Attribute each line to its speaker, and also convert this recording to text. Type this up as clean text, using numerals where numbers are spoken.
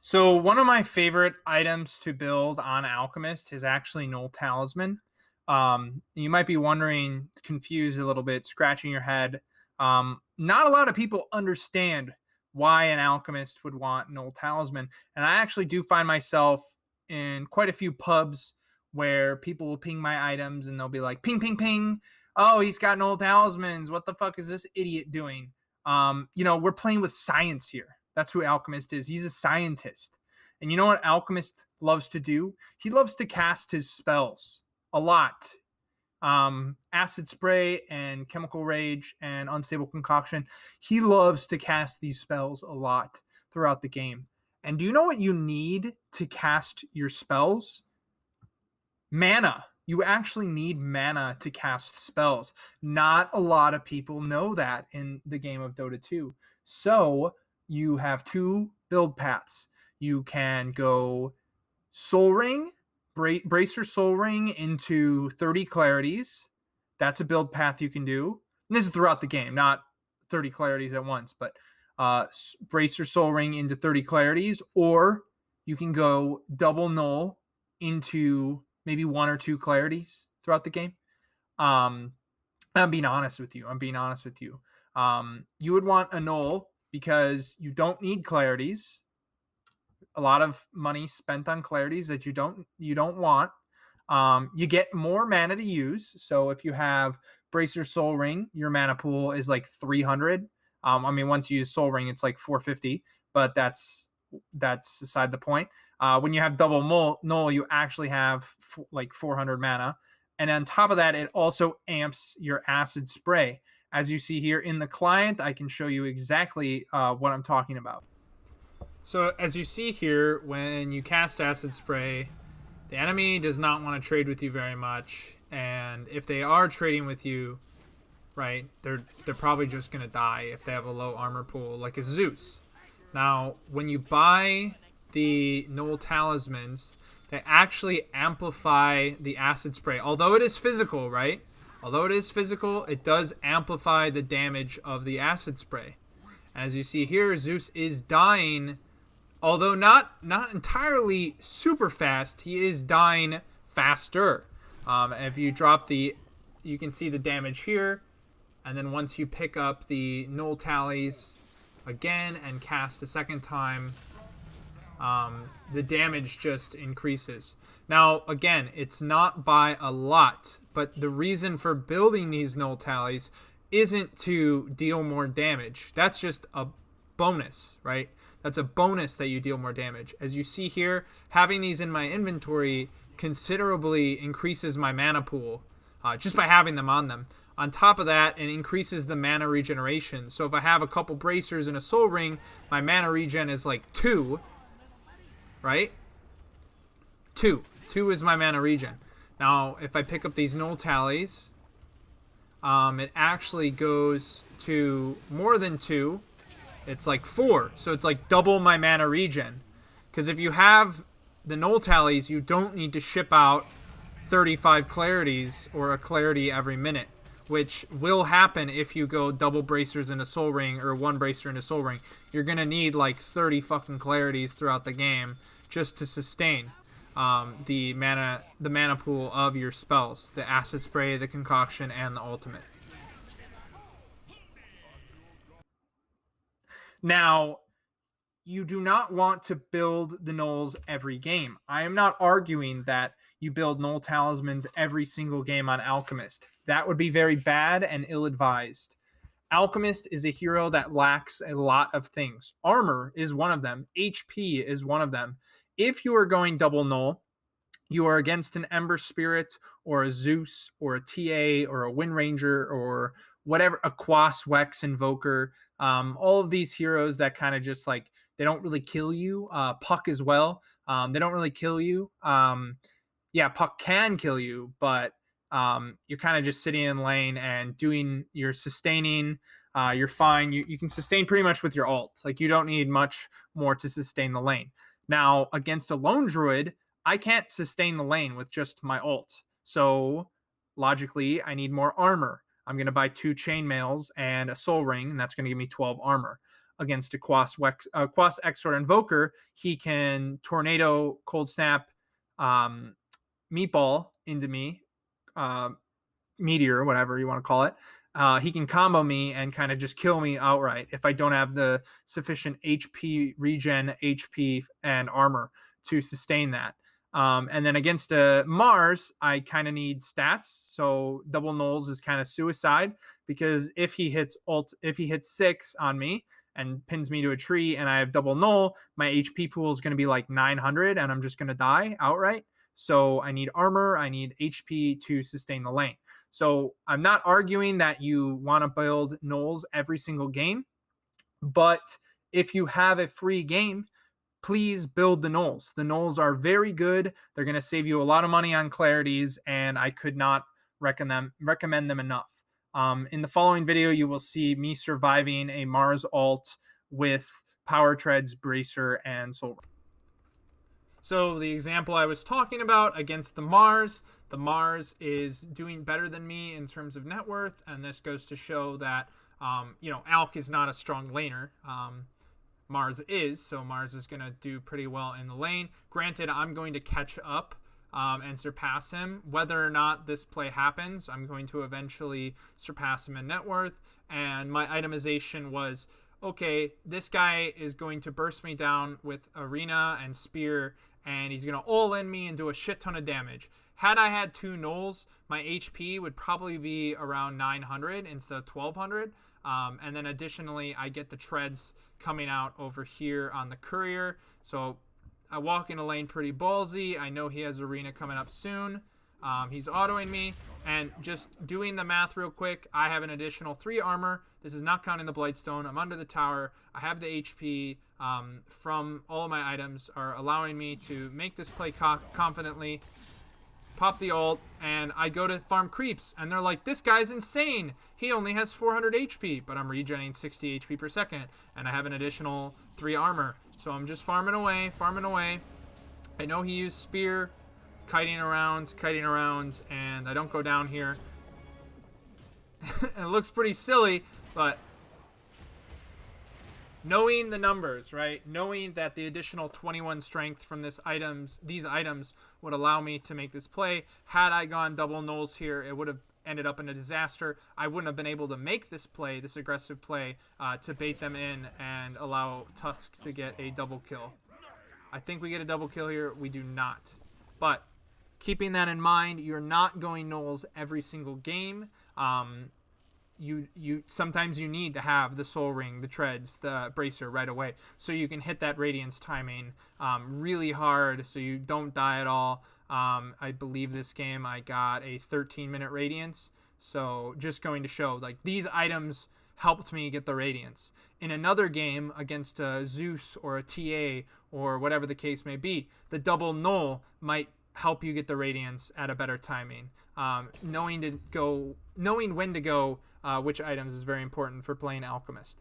Speaker 1: So one of my favorite items to build on Alchemist is actually Null Talisman. You might be wondering, confused a little bit, scratching your head. Not a lot of people understand why an alchemist would want Null Talisman, and I actually do find myself in quite a few pubs where people will ping my items and they'll be like, "Ping, ping, ping! Oh, he's got Null Talismans. What the fuck is this idiot doing?" We're playing with science here. That's who Alchemist is. He's a scientist. And you know what Alchemist loves to do? He loves to cast his spells a lot. Acid Spray and Chemical Rage and Unstable Concoction. He loves to cast these spells a lot throughout the game. And do you know what you need to cast your spells? Mana. You actually need mana to cast spells. Not a lot of people know that in the game of Dota 2. So you have two build paths. You can go Soul Ring, Bracer Soul Ring into 30 Clarities. That's a build path you can do. And this is throughout the game, not 30 Clarities at once, but Bracer Soul Ring into 30 Clarities. Or you can go double Null into maybe 1 or 2 Clarities throughout the game. I'm being honest with you. You would want a Null because you don't need Clarities. A lot of money spent on Clarities that you don't want. You get more mana to use. So if you have Bracer Soul Ring, your mana pool is like 300. Once you use Soul Ring, it's like 450, but that's beside the point. When you have double Null, you actually have like 400 mana. And on top of that, it also amps your Acid Spray. As you see here in the client, I can show you exactly what I'm talking about. So as you see here, when you cast Acid Spray, the enemy does not want to trade with you very much. And if they are trading with you, right, they're probably just going to die if they have a low armor pool, like a Zeus. Now, when you buy the Null Talismans, they actually amplify the Acid Spray. Although it is physical, right? Although it is physical, it does amplify the damage of the Acid Spray. As you see here, Zeus is dying, although not entirely super fast. He is dying faster. If you drop you can see the damage here. And then once you pick up the Null Tallies again and cast the second time, the damage just increases. Now, again, it's not by a lot, but the reason for building these Null Tallies isn't to deal more damage. That's just a bonus, right? That's a bonus that you deal more damage. As you see here, having these in my inventory considerably increases my mana pool just by having them on them. On top of that, it increases the mana regeneration. So if I have a couple bracers and a soul ring, my mana regen is like 2, right? 2 is my mana regen. Now, if I pick up these Null Tallies, it actually goes to more than 2. It's like 4. So it's like double my mana regen. Because if you have the Null Tallies, you don't need to ship out 35 Clarities or a Clarity every minute, which will happen if you go double bracers in a soul ring or one bracer in a soul ring. You're going to need like 30 fucking Clarities throughout the game just to sustain the mana pool of your spells, the Acid Spray, the Concoction, and the Ultimate. Now, you do not want to build the Nulls every game. I am not arguing that you build Null Talismans every single game on Alchemist. That would be very bad and ill-advised. Alchemist is a hero that lacks a lot of things. Armor is one of them. HP is one of them. If you are going double Null, you are against an Ember Spirit or a Zeus or a TA or a Wind Ranger or whatever, a Quas Wex Invoker. All of these heroes that kind of just like, they don't really kill you. Puck as well. They don't really kill you. Puck can kill you, but you're kind of just sitting in lane and doing your sustaining. You're fine. You can sustain pretty much with your ult. Like, you don't need much more to sustain the lane. Now, against a lone druid, I can't sustain the lane with just my ult. So logically, I need more armor. I'm going to buy 2 chainmails and a soul ring, and that's going to give me 12 armor. against a Quas Exort Invoker, he can Tornado, Cold Snap, Meatball into me, uh, Meteor, whatever you want to call it. He can combo me and kind of just kill me outright if I don't have the sufficient HP, regen, HP, and armor to sustain that. And then against Mars, I kind of need stats. So double nulls is kind of suicide, because if he hits 6 on me and pins me to a tree and I have double null, my HP pool is going to be like 900 and I'm just going to die outright. So I need armor, I need HP to sustain the lane. So I'm not arguing that you want to build nulls every single game, but if you have a free game, please build the nulls. The nulls are very good. They're going to save you a lot of money on clarities, and I could not recommend them enough. In the following video, you will see me surviving a Mars ult with Power Treads, Bracer, and Soul. So the example I was talking about against the Mars is doing better than me in terms of net worth, and this goes to show that Alk is not a strong laner. Mars is, so Mars is going to do pretty well in the lane. Granted, I'm going to catch up and surpass him. Whether or not this play happens, I'm going to eventually surpass him in net worth, and my itemization was, okay, this guy is going to burst me down with Arena and Spear, and he's going to all-in me and do a shit ton of damage. Had I had 2 nulls, my HP would probably be around 900 instead of 1200. And then additionally, I get the treads coming out over here on the courier. So I walk in a lane pretty ballsy. I know he has Arena coming up soon. He's autoing me, and just doing the math real quick, I have an additional 3 armor. This is not counting the Blightstone. I'm under the tower. I have the HP from all of my items are allowing me to make this play confidently. Pop the ult, and I go to farm creeps, and they're like, this guy's insane. He only has 400 HP, but I'm regenerating 60 HP per second, and I have an additional 3 armor. So I'm just farming away. I know he used Spear, kiting around, and I don't go down here. And it looks pretty silly, but knowing the numbers, right? Knowing that the additional 21 strength from these items would allow me to make this play. Had I gone double nulls here, it would have ended up in a disaster. I wouldn't have been able to make this play, this aggressive play, to bait them in and allow Tusk to get a double kill. I think we get a double kill here. We do not. But keeping that in mind, you're not going nulls every single game. Sometimes you need to have the Soul Ring, the Treads, the Bracer right away, so you can hit that Radiance timing really hard, so you don't die at all. I believe this game I got a 13-minute Radiance, so just going to show, like, these items helped me get the Radiance. In another game against a Zeus or a TA or whatever the case may be, the double null might help you get the Radiance at a better timing. Knowing when to go which items is very important for playing Alchemist.